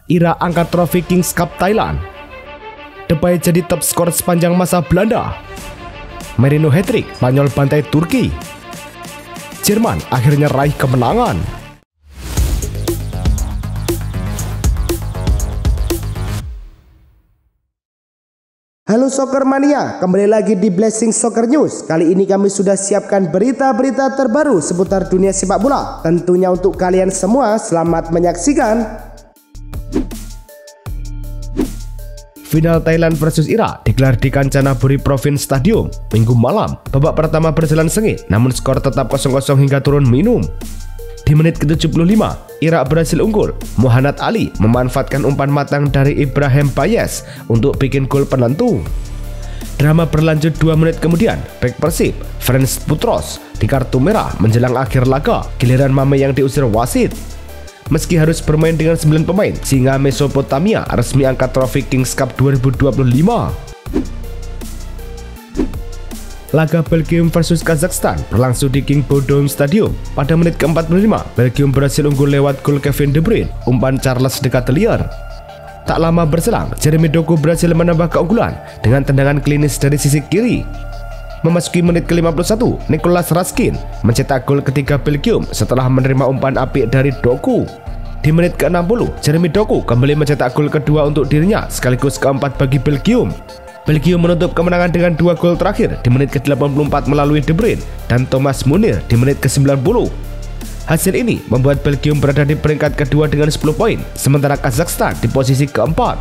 Ira angkat trofi Kings Cup Thailand. Depay jadi top skor sepanjang masa Belanda. Merino hat-trick, Spanyol bantai Turki. Jerman akhirnya raih kemenangan. Halo Soccer Mania, kembali lagi di Blessing Soccer News. Kali ini kami sudah siapkan berita-berita terbaru seputar dunia sepak bola. Tentunya untuk kalian semua, selamat menyaksikan. Final Thailand versus Irak digelar di Kanchanaburi Province Stadium Minggu malam. Babak pertama berjalan sengit, namun skor tetap 0-0 hingga turun minum. Di menit ke-75, Irak berhasil unggul. Muhammad Ali memanfaatkan umpan matang dari Ibrahim Bayes untuk bikin gol penentu. Drama berlanjut 2 menit kemudian, bek Persib, Frans Putros, di kartu merah menjelang akhir laga. Giliran Mame yang diusir wasit. Meski harus bermain dengan 9 pemain, sehingga Mesopotamia resmi angkat trofi Kings Cup 2025. Laga Belgium versus Kazakhstan berlangsung di King Bodom Stadium. Pada menit ke-45, Belgium berhasil unggul lewat gol Kevin De Bruyne, umpan Charles de Ketelaere. Tak lama berselang, Jeremy Doku berhasil menambah keunggulan dengan tendangan klinis dari sisi kiri. Memasuki menit ke-51, Nicolas Raskin mencetak gol ketiga Belgium setelah menerima umpan apik dari Doku. Di menit ke-60, Jeremy Doku kembali mencetak gol kedua untuk dirinya sekaligus keempat bagi Belgium. Belgium menutup kemenangan dengan 2 gol terakhir di menit ke-84 melalui De Bruyne dan Thomas Munir di menit ke-90. Hasil ini membuat Belgium berada di peringkat kedua dengan 10 poin, sementara Kazakhstan di posisi keempat.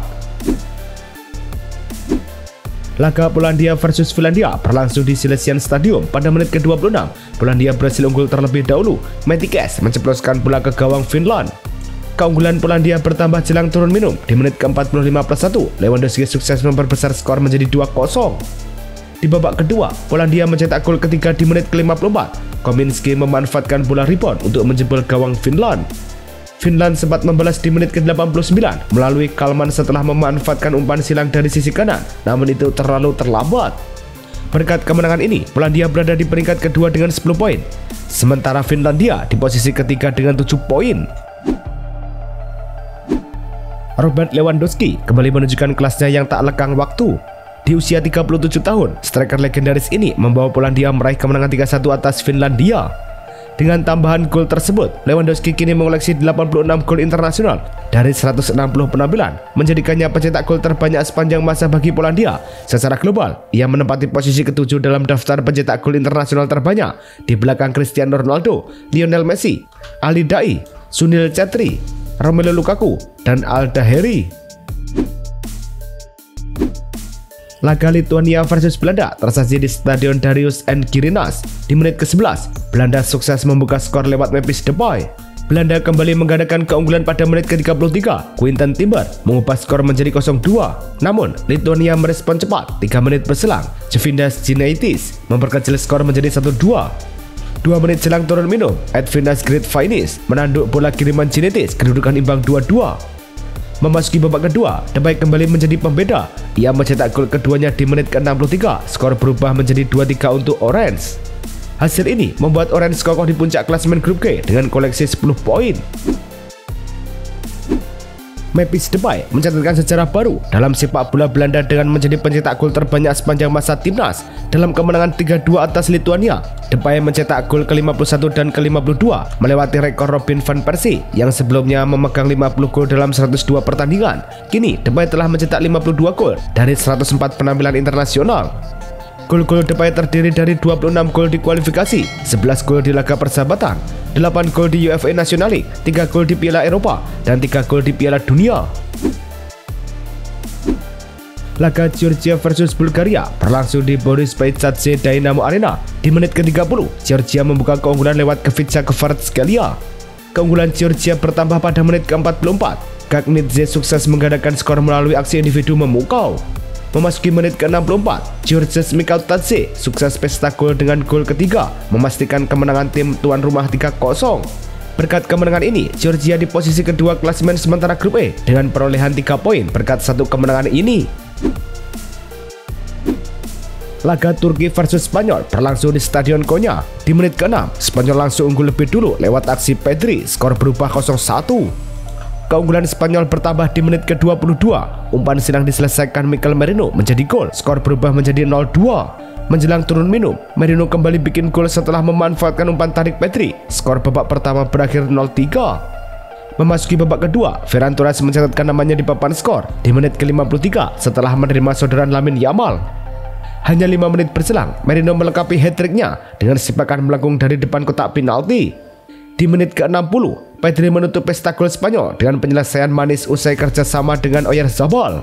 Laga Polandia versus Finlandia berlangsung di Silesian Stadium pada menit ke-26. Polandia berhasil unggul terlebih dahulu. Metikes menceploskan bola ke gawang Finland. Keunggulan Polandia bertambah jelang turun minum. Di menit ke-45+1, Lewandowski sukses memperbesar skor menjadi 2-0. Di babak kedua, Polandia mencetak gol ketiga di menit ke-54. Kominski memanfaatkan bola rebound untuk menjebol gawang Finland. Finland sempat membalas di menit ke-89 melalui Kalman setelah memanfaatkan umpan silang dari sisi kanan, namun itu terlalu terlambat. Berkat kemenangan ini, Polandia berada di peringkat kedua dengan 10 poin, sementara Finlandia di posisi ketiga dengan 7 poin. Robert Lewandowski kembali menunjukkan kelasnya yang tak lekang waktu. Di usia 37 tahun, striker legendaris ini membawa Polandia meraih kemenangan 3-1 atas Finlandia. Dengan tambahan gol tersebut, Lewandowski kini mengoleksi 86 gol internasional dari 160 penampilan, menjadikannya pencetak gol terbanyak sepanjang masa bagi Polandia. Secara global, ia menempati posisi ke-7 dalam daftar pencetak gol internasional terbanyak di belakang Cristiano Ronaldo, Lionel Messi, Ali Daei, Sunil Chhetri, Romelu Lukaku, dan Alda Heri. Laga Lituania versus Belanda tersaji di Stadion Darius N. Girinas. Di menit ke-11, Belanda sukses membuka skor lewat Memphis Depay. Belanda kembali menggandakan keunggulan pada menit ke-33. Quinten Timber mengubah skor menjadi 0-2. Namun, Lituania merespon cepat. 3 menit berselang, Dževydas Gineitis memperkecil skor menjadi 1-2. 2 menit jelang turun minum, Edvinas Grītvainius menanduk bola kiriman Gineitis, kedudukan imbang 2-2. Memasuki babak kedua, Depay kembali menjadi pembeda. Ia mencetak gol keduanya di menit ke-63. Skor berubah menjadi 2-3 untuk Orange. Hasil ini membuat Orange kokoh di puncak klasemen grup G dengan koleksi 10 poin. Memphis Depay mencatatkan sejarah baru dalam sepak bola Belanda dengan menjadi pencetak gol terbanyak sepanjang masa timnas. Dalam kemenangan 3-2 atas Lituania, Depay mencetak gol ke-51 dan ke-52, melewati rekor Robin van Persie yang sebelumnya memegang 50 gol dalam 102 pertandingan. Kini, Depay telah mencetak 52 gol dari 104 penampilan internasional. Gol-gol Depay terdiri dari 26 gol di kualifikasi, 11 gol di laga persahabatan, 8 gol di UEFA National League, 3 gol di Piala Eropa, dan 3 gol di Piala Dunia. Laga Georgia versus Bulgaria berlangsung di Boris Paicadze Dynamo Arena. Di menit ke-30, Georgia membuka keunggulan lewat Kvicha Kvaratskhelia. Keunggulan Georgia bertambah pada menit ke-44. Gagnidze sukses menggandakan skor melalui aksi individu memukau. Memasuki menit ke-64, Georges Mikhailtadze sukses pesta gol dengan gol ketiga, memastikan kemenangan tim tuan rumah 3-0. Berkat kemenangan ini, Georgia di posisi kedua klasemen sementara grup E dengan perolehan 3 poin berkat 1 kemenangan ini. Laga Turki versus Spanyol berlangsung di Stadion Konya. Di menit ke-6, Spanyol langsung unggul lebih dulu lewat aksi Pedri, skor berubah 0-1. Keunggulan Spanyol bertambah di menit ke-22. Umpan silang diselesaikan Mikel Merino menjadi gol. Skor berubah menjadi 0-2. Menjelang turun minum, Merino kembali bikin gol setelah memanfaatkan umpan tarik Pedri. Skor babak pertama berakhir 0-3. Memasuki babak kedua, Ferran Torres mencatatkan namanya di papan skor di menit ke-53 setelah menerima sodoran Lamine Yamal. Hanya 5 menit berselang, Merino melengkapi hat-tricknya dengan sepakan melengkung dari depan kotak penalti. Di menit ke-60, Pedri menutup pesta gol Spanyol dengan penyelesaian manis usai kerjasama dengan Oyarzabal.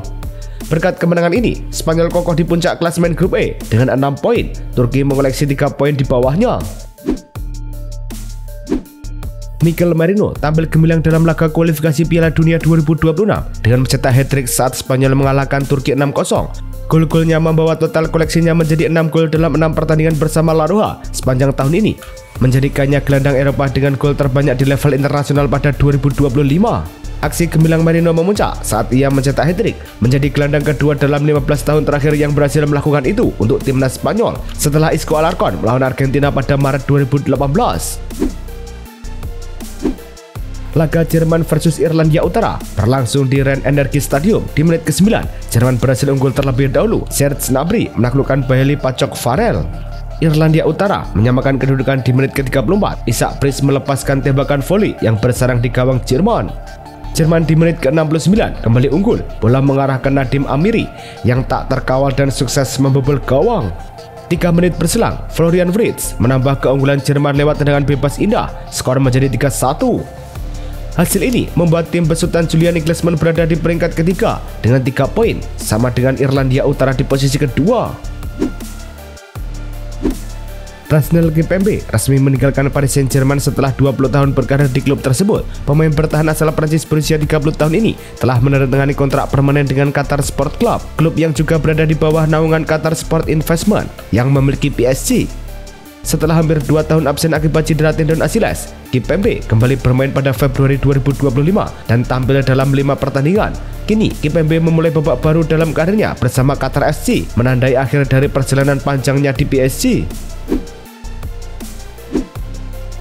Berkat kemenangan ini, Spanyol kokoh di puncak klasemen grup E dengan 6 poin. Turki mengoleksi 3 poin di bawahnya. Mikel Merino tampil gemilang dalam laga kualifikasi Piala Dunia 2026 dengan mencetak hat-trick saat Spanyol mengalahkan Turki 6-0. Gol-golnya membawa total koleksinya menjadi 6 gol dalam 6 pertandingan bersama La Roja sepanjang tahun ini, menjadikannya gelandang Eropa dengan gol terbanyak di level internasional pada 2025. Aksi gemilang Merino memuncak saat ia mencetak hat-trick, menjadi gelandang kedua dalam 15 tahun terakhir yang berhasil melakukan itu untuk timnas Spanyol setelah Isco Alarcon melawan Argentina pada Maret 2018. Laga Jerman versus Irlandia Utara berlangsung di Rhein-Energie Stadium. Di menit ke-9, Jerman berhasil unggul terlebih dahulu. Serge Gnabry menaklukkan Bailey Pacok Farrell. Irlandia Utara menyamakan kedudukan di menit ke-34. Isaac Priest melepaskan tembakan voli yang bersarang di gawang Jerman. Jerman di menit ke-69 kembali unggul. Bola mengarah ke Nadim Amiri yang tak terkawal dan sukses membobol gawang. 3 menit berselang, Florian Wirtz menambah keunggulan Jerman lewat tendangan bebas indah. Skor menjadi 3-1. Hasil ini membuat tim besutan Julian Nagelsmann berada di peringkat ketiga dengan 3 poin, sama dengan Irlandia Utara di posisi kedua. Presnel Kimpembe resmi meninggalkan Paris Saint-Germain setelah 20 tahun berkarir di klub tersebut. Pemain bertahan asal Prancis berusia 30 tahun ini telah menandatangani kontrak permanen dengan Qatar Sport Club, klub yang juga berada di bawah naungan Qatar Sport Investment yang memiliki PSG. Setelah hampir 2 tahun absen akibat cedera tendon Achilles, Kimpembe kembali bermain pada Februari 2025 dan tampil dalam 5 pertandingan. Kini, Kimpembe memulai babak baru dalam karirnya bersama Qatar FC, menandai akhir dari perjalanan panjangnya di PSG.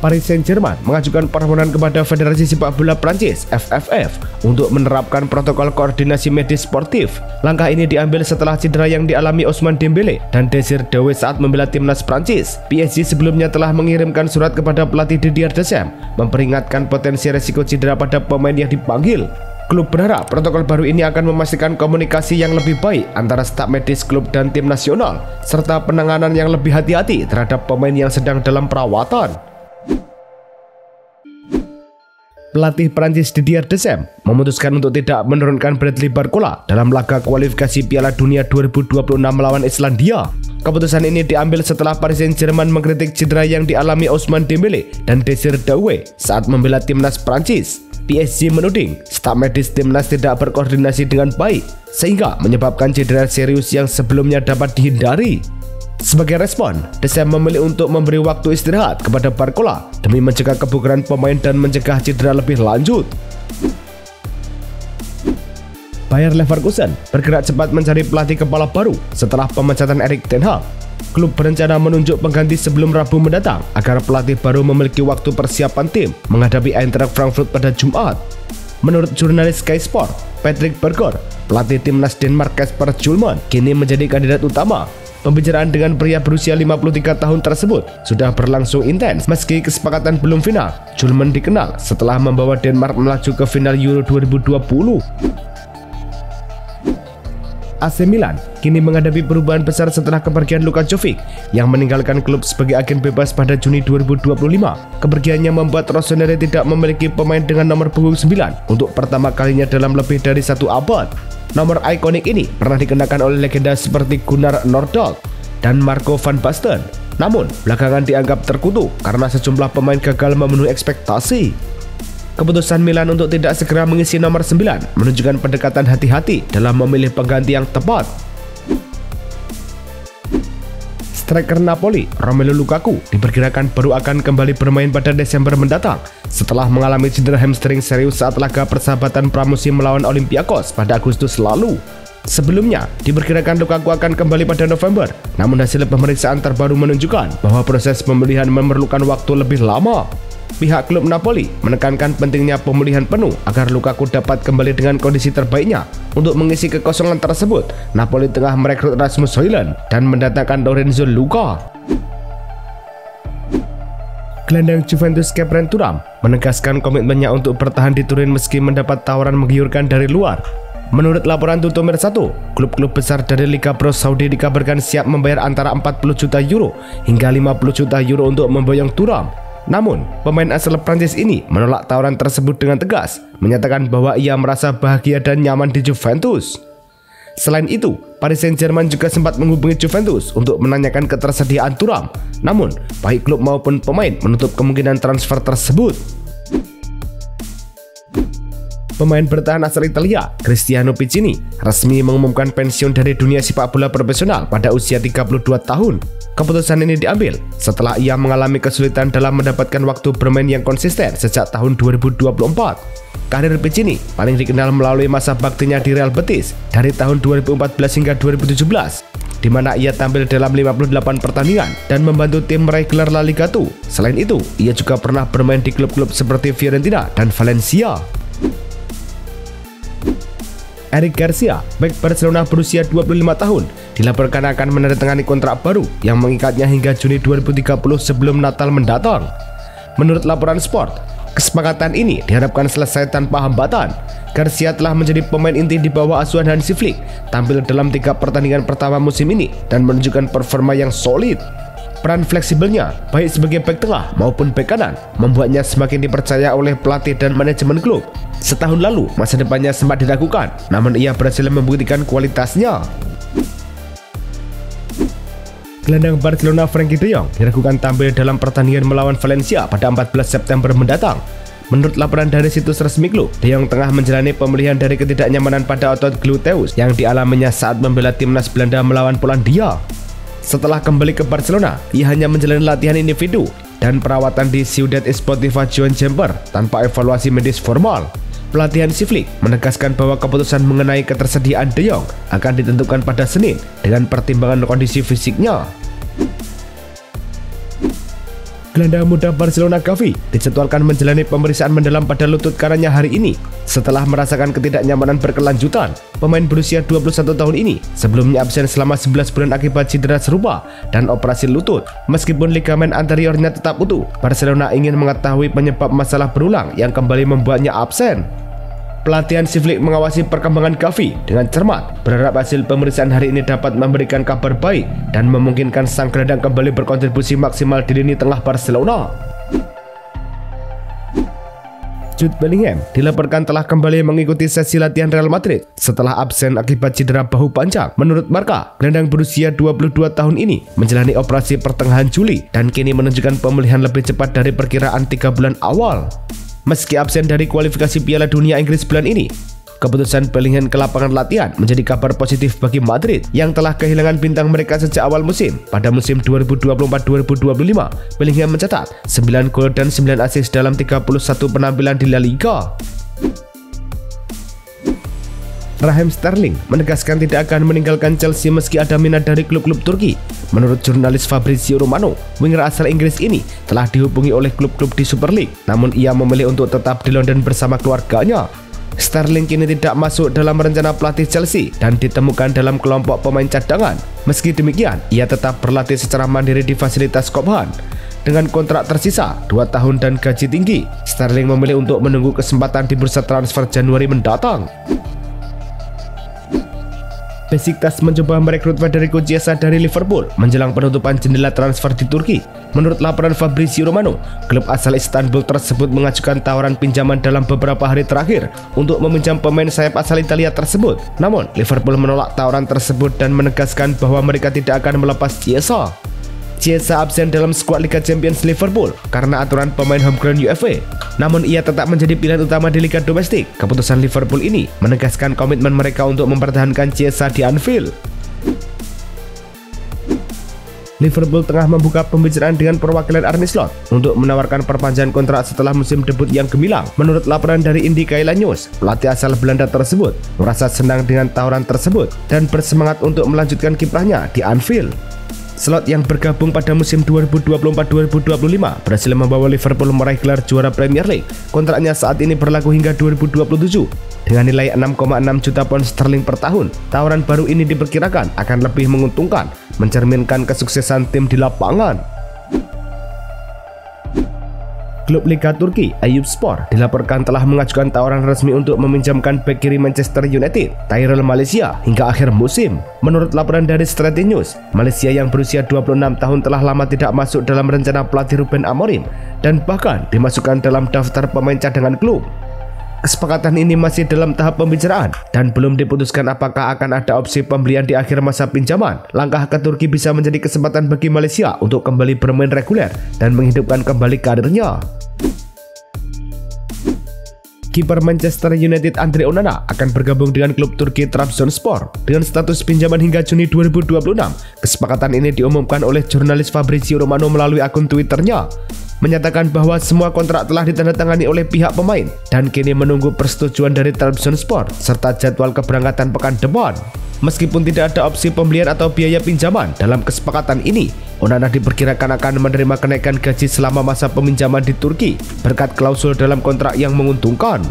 Paris Saint-Germain mengajukan permohonan kepada Federasi Sepak Bola Prancis (FFF) untuk menerapkan protokol koordinasi medis sportif. Langkah ini diambil setelah cedera yang dialami Ousmane Dembélé dan Désiré Doué saat membela timnas Prancis. PSG sebelumnya telah mengirimkan surat kepada pelatih Didier Deschamps memperingatkan potensi resiko cedera pada pemain yang dipanggil. Klub berharap protokol baru ini akan memastikan komunikasi yang lebih baik antara staf medis klub dan tim nasional, serta penanganan yang lebih hati-hati terhadap pemain yang sedang dalam perawatan. Pelatih Prancis Didier Deschamps memutuskan untuk tidak menurunkan Bradley Barcola dalam laga kualifikasi Piala Dunia 2026 melawan Islandia. Keputusan ini diambil setelah Paris Saint-Germain mengkritik cedera yang dialami Ousmane Dembélé dan Désiré Doué saat membela timnas Prancis. PSG menuding staf medis timnas tidak berkoordinasi dengan baik, sehingga menyebabkan cedera serius yang sebelumnya dapat dihindari. Sebagai respon, Deschamps memilih untuk memberi waktu istirahat kepada Barcola demi mencegah kebugaran pemain dan mencegah cedera lebih lanjut. Bayer Leverkusen bergerak cepat mencari pelatih kepala baru setelah pemecatan Erik ten Hag. Klub berencana menunjuk pengganti sebelum Rabu mendatang agar pelatih baru memiliki waktu persiapan tim menghadapi Eintracht Frankfurt pada Jumat. Menurut jurnalis Sky Sport, Patrick Berger, pelatih timnas Denmark Kasper Hjulmand kini menjadi kandidat utama. Pembicaraan dengan pria berusia 53 tahun tersebut sudah berlangsung intens meski kesepakatan belum final. Hjulmand dikenal setelah membawa Denmark melaju ke final Euro 2020. AC Milan kini menghadapi perubahan besar setelah kepergian Luka Jovic yang meninggalkan klub sebagai agen bebas pada Juni 2025. Kepergiannya membuat Rossoneri tidak memiliki pemain dengan nomor punggung 9 untuk pertama kalinya dalam lebih dari 1 abad. Nomor ikonik ini pernah dikenakan oleh legenda seperti Gunnar Nordahl dan Marco van Basten. Namun, belakangan dianggap terkutuk karena sejumlah pemain gagal memenuhi ekspektasi. Keputusan Milan untuk tidak segera mengisi nomor 9 menunjukkan pendekatan hati-hati dalam memilih pengganti yang tepat. Striker Napoli, Romelu Lukaku, diperkirakan baru akan kembali bermain pada Desember mendatang setelah mengalami cedera hamstring serius saat laga persahabatan pramusim melawan Olympiakos pada Agustus lalu. Sebelumnya, diperkirakan Lukaku akan kembali pada November, namun hasil pemeriksaan terbaru menunjukkan bahwa proses pemulihan memerlukan waktu lebih lama. Pihak klub Napoli menekankan pentingnya pemulihan penuh agar Lukaku dapat kembali dengan kondisi terbaiknya. Untuk mengisi kekosongan tersebut, Napoli tengah merekrut Rasmus Højlund dan mendatangkan Lorenzo Luca. Gelandang Juventus Khéphren Thuram menegaskan komitmennya untuk bertahan di Turin meski mendapat tawaran menggiurkan dari luar. Menurut laporan Tutomir 1, klub-klub besar dari Liga Pro Saudi dikabarkan siap membayar antara 40 juta euro hingga 50 juta euro untuk memboyong Thuram. Namun, pemain asal Prancis ini menolak tawaran tersebut dengan tegas, menyatakan bahwa ia merasa bahagia dan nyaman di Juventus. Selain itu, Paris Saint-Germain juga sempat menghubungi Juventus untuk menanyakan ketersediaan Thuram. Namun, baik klub maupun pemain menutup kemungkinan transfer tersebut. Pemain bertahan asal Italia, Cristiano Piccini, resmi mengumumkan pensiun dari dunia sepak bola profesional pada usia 32 tahun. Keputusan ini diambil setelah ia mengalami kesulitan dalam mendapatkan waktu bermain yang konsisten sejak tahun 2024. Karir Piccini paling dikenal melalui masa baktinya di Real Betis dari tahun 2014 hingga 2017, di mana ia tampil dalam 58 pertandingan dan membantu tim meraih gelar La Liga 2. Selain itu, ia juga pernah bermain di klub-klub seperti Fiorentina dan Valencia. Eric Garcia, bek Barcelona berusia 25 tahun, dilaporkan akan menandatangani kontrak baru yang mengikatnya hingga Juni 2030 sebelum Natal mendatang. Menurut laporan Sport, kesepakatan ini diharapkan selesai tanpa hambatan. Garcia telah menjadi pemain inti di bawah asuhan Hansi Flick, tampil dalam 3 pertandingan pertama musim ini dan menunjukkan performa yang solid. Peran fleksibelnya, baik sebagai bek tengah maupun bek kanan, membuatnya semakin dipercaya oleh pelatih dan manajemen klub. Setahun lalu, masa depannya sempat diragukan, namun ia berhasil membuktikan kualitasnya. Gelandang Barcelona Frenkie de Jong diragukan tampil dalam pertandingan melawan Valencia pada 14 September mendatang. Menurut laporan dari situs resmi klub, De Jong tengah menjalani pemulihan dari ketidaknyamanan pada otot gluteus yang dialaminya saat membela timnas Belanda melawan Polandia. Setelah kembali ke Barcelona, ia hanya menjalani latihan individu dan perawatan di Ciudad Esportiva Joan Gamper tanpa evaluasi medis formal. Pelatih Hansi Flick menegaskan bahwa keputusan mengenai ketersediaan De Jong akan ditentukan pada Senin dengan pertimbangan kondisi fisiknya. Gelandang muda Barcelona Gavi dijadwalkan menjalani pemeriksaan mendalam pada lutut kanannya hari ini setelah merasakan ketidaknyamanan berkelanjutan. Pemain berusia 21 tahun ini sebelumnya absen selama 11 bulan akibat cedera serupa dan operasi lutut. Meskipun ligamen anteriornya tetap utuh, Barcelona ingin mengetahui penyebab masalah berulang yang kembali membuatnya absen. Pelatih Hansi Flick mengawasi perkembangan Gavi dengan cermat, berharap hasil pemeriksaan hari ini dapat memberikan kabar baik dan memungkinkan sang gelandang kembali berkontribusi maksimal di lini tengah Barcelona. Jude Bellingham dilaporkan telah kembali mengikuti sesi latihan Real Madrid setelah absen akibat cedera bahu panjang. Menurut Marca, gelandang berusia 22 tahun ini menjalani operasi pertengahan Juli dan kini menunjukkan pemulihan lebih cepat dari perkiraan 3 bulan awal. Meski absen dari kualifikasi Piala Dunia Inggris bulan ini, keputusan Bellingham ke lapangan latihan menjadi kabar positif bagi Madrid yang telah kehilangan bintang mereka sejak awal musim. Pada musim 2024-2025, Bellingham mencatat 9 gol dan 9 assist dalam 31 penampilan di La Liga. Raheem Sterling menegaskan tidak akan meninggalkan Chelsea meski ada minat dari klub-klub Turki. Menurut jurnalis Fabrizio Romano, winger asal Inggris ini telah dihubungi oleh klub-klub di Super League, namun ia memilih untuk tetap di London bersama keluarganya. Sterling kini tidak masuk dalam rencana pelatih Chelsea dan ditemukan dalam kelompok pemain cadangan. Meski demikian, ia tetap berlatih secara mandiri di fasilitas Cobham. Dengan kontrak tersisa 2 tahun dan gaji tinggi, Sterling memilih untuk menunggu kesempatan di bursa transfer Januari mendatang. Besiktas mencoba merekrut Federico Chiesa dari Liverpool menjelang penutupan jendela transfer di Turki. Menurut laporan Fabrizio Romano, klub asal Istanbul tersebut mengajukan tawaran pinjaman dalam beberapa hari terakhir untuk meminjam pemain sayap asal Italia tersebut. Namun, Liverpool menolak tawaran tersebut dan menegaskan bahwa mereka tidak akan melepas Chiesa. Chiesa absen dalam skuad Liga Champions Liverpool karena aturan pemain homegrown UEFA. Namun ia tetap menjadi pilihan utama di Liga Domestik. Keputusan Liverpool ini menegaskan komitmen mereka untuk mempertahankan Chiesa di Anfield. Liverpool tengah membuka pembicaraan dengan perwakilan Arne Slot untuk menawarkan perpanjangan kontrak setelah musim debut yang gemilang. Menurut laporan dari Indikaila News, pelatih asal Belanda tersebut merasa senang dengan tawaran tersebut dan bersemangat untuk melanjutkan kiprahnya di Anfield. Slot yang bergabung pada musim 2024-2025 berhasil membawa Liverpool meraih gelar juara Premier League. Kontraknya saat ini berlaku hingga 2027 dengan nilai 6,6 juta pound sterling per tahun. Tawaran baru ini diperkirakan akan lebih menguntungkan, mencerminkan kesuksesan tim di lapangan. Klub Liga Turki Eyüpspor dilaporkan telah mengajukan tawaran resmi untuk meminjamkan bek kiri Manchester United, Tyrell Malaysia, hingga akhir musim. Menurut laporan dari Straty News, Malaysia yang berusia 26 tahun telah lama tidak masuk dalam rencana pelatih Ruben Amorim dan bahkan dimasukkan dalam daftar pemain cadangan klub. Kesepakatan ini masih dalam tahap pembicaraan dan belum diputuskan apakah akan ada opsi pembelian di akhir masa pinjaman. Langkah ke Turki bisa menjadi kesempatan bagi Malaysia untuk kembali bermain reguler dan menghidupkan kembali karirnya. Kiper Manchester United Andre Onana akan bergabung dengan klub Turki Trabzonspor dengan status pinjaman hingga Juni 2026. Kesepakatan ini diumumkan oleh jurnalis Fabrizio Romano melalui akun Twitternya, menyatakan bahwa semua kontrak telah ditandatangani oleh pihak pemain dan kini menunggu persetujuan dari Trabzonspor serta jadwal keberangkatan pekan depan. Meskipun tidak ada opsi pembelian atau biaya pinjaman dalam kesepakatan ini, Onana diperkirakan akan menerima kenaikan gaji selama masa peminjaman di Turki berkat klausul dalam kontrak yang menguntungkan.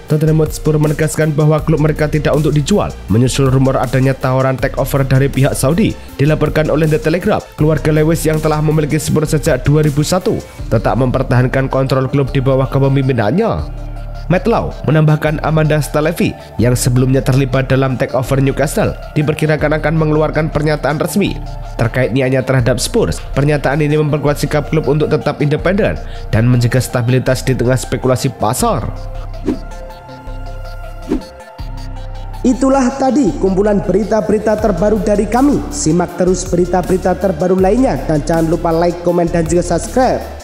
Tottenham Hotspur menegaskan bahwa klub mereka tidak untuk dijual, menyusul rumor adanya tawaran takeover dari pihak Saudi. Dilaporkan oleh The Telegraph, keluarga Lewis yang telah memiliki Spurs sejak 2001 tetap mempertahankan kontrol klub di bawah kepemimpinannya. Matt Law menambahkan Amanda Stalevi yang sebelumnya terlibat dalam takeover Newcastle diperkirakan akan mengeluarkan pernyataan resmi terkait niatnya terhadap Spurs. Pernyataan ini memperkuat sikap klub untuk tetap independen dan menjaga stabilitas di tengah spekulasi pasar. Itulah tadi kumpulan berita-berita terbaru dari kami. Simak terus berita-berita terbaru lainnya dan jangan lupa like, komen, dan juga subscribe.